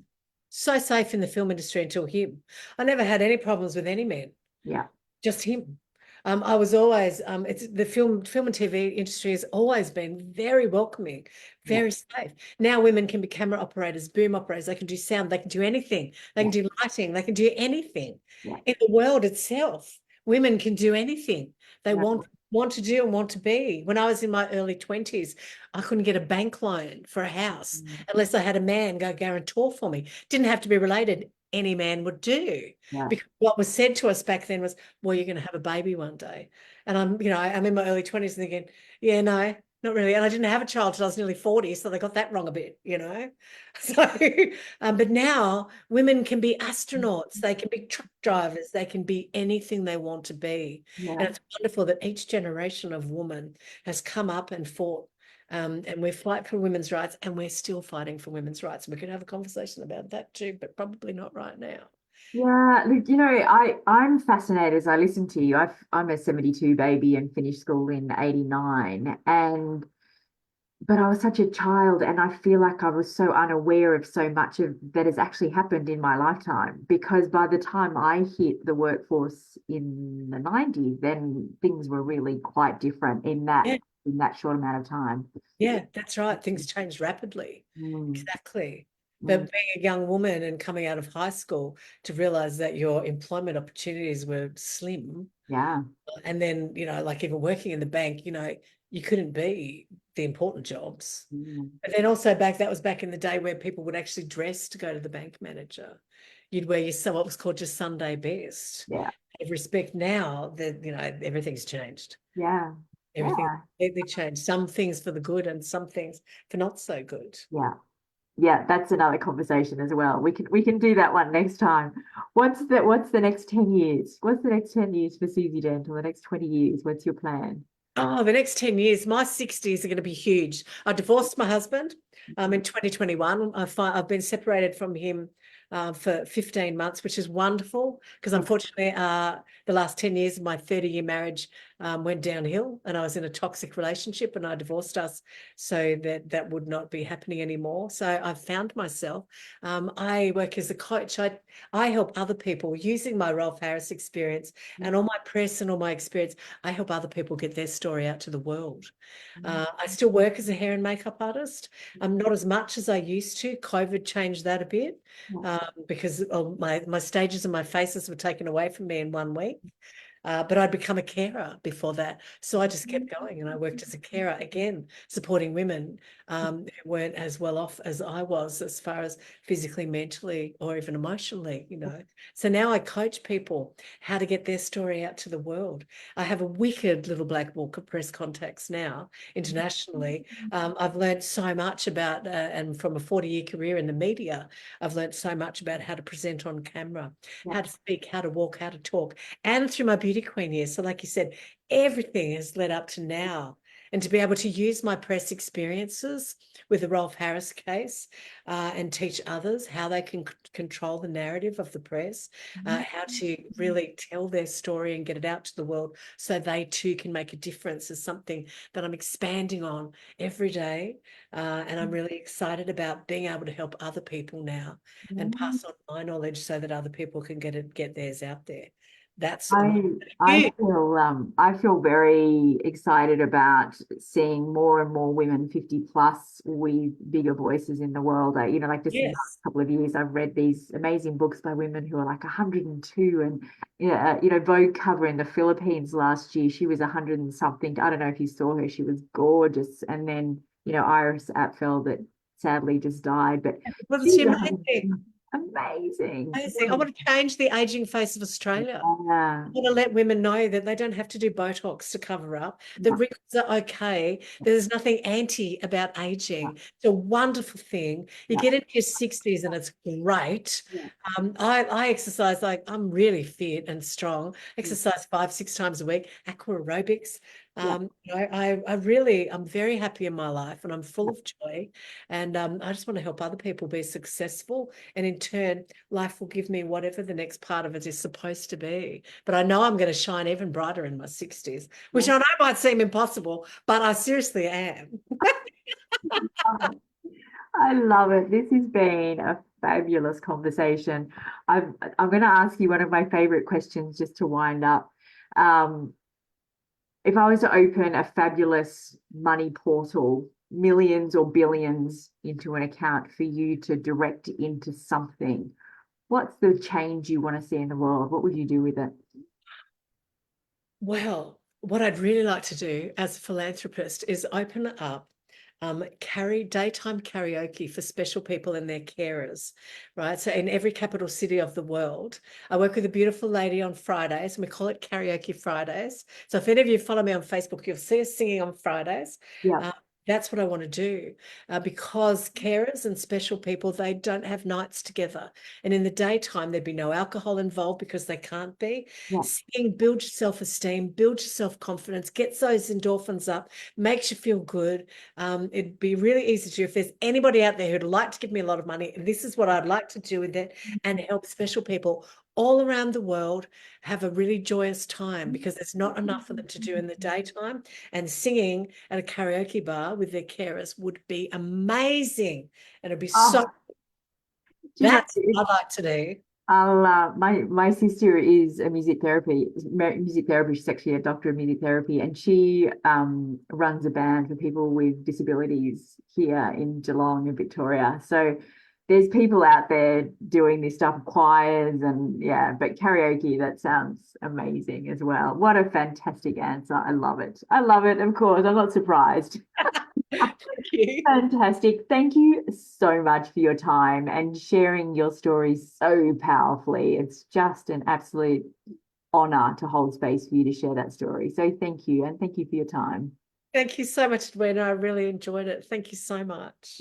so safe in the film industry until him. I never had any problems with any men. Yeah, Just him. I was always it's the film and TV industry has always been very welcoming, yeah, very safe. Now women can be camera operators, boom operators, they can do sound, they can do anything, they yeah, can do lighting, they can do anything. yeah, In the world itself, women can do anything they yeah. want to do and want to be. When I was in my early 20s, I couldn't get a bank loan for a house Mm, unless I had a man go guarantor for me. Didn't have to be related. Any man would do. yeah. Because what was said to us back then was, well, you're going to have a baby one day. And I'm in my early 20s thinking, yeah, no, not really. And I didn't have a child till I was nearly 40, so they got that wrong a bit. So, but now women can be astronauts, they can be truck drivers, they can be anything they want to be. Yeah. And it's wonderful that each generation of woman has come up and fought. And we fight for women's rights, and we're still fighting for women's rights. We could have a conversation about that too, but probably not right now. Yeah, look, I'm fascinated as I listen to you. I'm a 72 baby and finished school in 89. But I was such a child, and I feel like I was so unaware of so much of that has actually happened in my lifetime. Because by the time I hit the workforce in the 90s, then things were really quite different Yeah. in that short amount of time. Yeah, that's right. Things change rapidly. Mm, Exactly. mm, But being a young woman and coming out of high school to realize that your employment opportunities were slim, yeah. and then, like even working in the bank, you couldn't be the important jobs. Mm, But then also that was back in the day where people would actually dress to go to the bank manager. You'd wear what was called your Sunday best. yeah. With respect now that, everything's changed. Yeah. Everything Yeah. completely changed. Some things for the good and some things for not so good. Yeah. Yeah, that's another conversation as well. We can do that one next time. What's the next 10 years? What's the next 10 years for Suzi Dent, or the next 20 years? What's your plan? Oh, the next 10 years, my 60s are going to be huge. I divorced my husband in 2021. I've been separated from him for 15 months, which is wonderful because Yeah. unfortunately, the last 10 years of my 30-year marriage went downhill, and I was in a toxic relationship, and I divorced us so that would not be happening anymore. So I've found myself. I work as a coach. I help other people using my Rolf Harris experience and all my press and all my experience. I help other people get their story out to the world. I still work as a hair and makeup artist. Not as much as I used to. COVID changed that a bit because of my stages and my faces were taken away from me in 1 week. But I'd become a carer before that. So I just kept going, and I worked as a carer again, supporting women who weren't as well off as I was as far as physically, mentally, or even emotionally. So now I coach people how to get their story out to the world. I have a wicked little black book of press contacts now internationally. I've learned so much about, and from a 40-year career in the media, I've learned so much about how to present on camera, Yeah. how to speak, how to walk, how to talk, and through my beauty queen years. So like you said, everything has led up to now. And to be able to use my press experiences with the Rolf Harris case and teach others how they can control the narrative of the press, how to really tell their story and get it out to the world so they too can make a difference is something that I'm expanding on every day. And I'm really excited about being able to help other people now and Yeah. pass on my knowledge so that other people can get theirs out there. That's I huge. I feel very excited about seeing more and more women 50 plus with bigger voices in the world. Like just in the last Yes. couple of years, I've read these amazing books by women who are like 102, and Vogue cover in the Philippines last year, she was 100 and something. I don't know if you saw her, she was gorgeous. And then, Iris Apfel that sadly just died, but Wasn't she's she amazing? 100. Amazing. Amazing. I want to change the aging face of Australia. Yeah. I want to let women know that they don't have to do Botox to cover up. The Yeah. wrinkles are okay. There's nothing anti about Yeah. aging. It's a wonderful thing. You Yeah. get into your 60s and it's great. Yeah. I exercise, like I'm really fit and strong. Yeah. Exercise 5, 6 times a week. Aqua aerobics. Yeah. I'm very happy in my life and I'm full of joy. And I just want to help other people be successful. And in turn, life will give me whatever the next part of it is supposed to be. But I know I'm going to shine even brighter in my 60s, which Yeah. I know might seem impossible, but I seriously am. I love it. This has been a fabulous conversation. I'm going to ask you one of my favorite questions just to wind up. Um, if I was to open a fabulous money portal, millions or billions into an account for you to direct into something, what's the change you want to see in the world? What would you do with it? Well, what I'd really like to do as a philanthropist is open up carry daytime karaoke for special people and their carers, right? So in every capital city of the world, I work with a beautiful lady on Fridays, and we call it Karaoke Fridays. So if any of you follow me on Facebook, you'll see us singing on Fridays. Yeah, Uh, that's what I want to do because carers and special people, they don't have nights together. And in the daytime, there'd be no alcohol involved because they can't be. yeah. Singing builds your self-esteem, builds your self-confidence, gets those endorphins up, makes you feel good. It'd be really easy to do. If there's anybody out there who'd like to give me a lot of money, this is what I'd like to do with it and help special people all around the world have a really joyous time because there's not enough for them to do in the daytime. And singing at a karaoke bar with their carers would be amazing. And it'd be so, Oh, do you know, that's what I'd like to do. my sister is a music therapy. She's actually a doctor of music therapy, and she runs a band for people with disabilities here in Geelong in Victoria. So there's people out there doing this stuff, choirs and yeah, but karaoke, that sounds amazing as well. What a fantastic answer. I love it. I love it, of course. I'm not surprised. Thank you. Fantastic. Thank you so much for your time and sharing your story so powerfully. It's just an absolute honor to hold space for you to share that story. So thank you. And thank you for your time. Thank you so much, Edwina. I really enjoyed it. Thank you so much.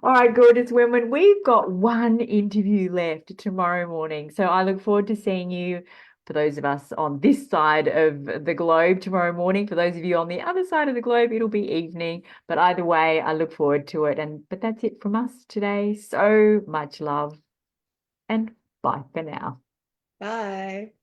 All right, gorgeous women. We've got one interview left tomorrow morning. So I look forward to seeing you, for those of us on this side of the globe, tomorrow morning. For those of you on the other side of the globe, it'll be evening. But either way, I look forward to it. But that's it from us today. So much love and bye for now. Bye.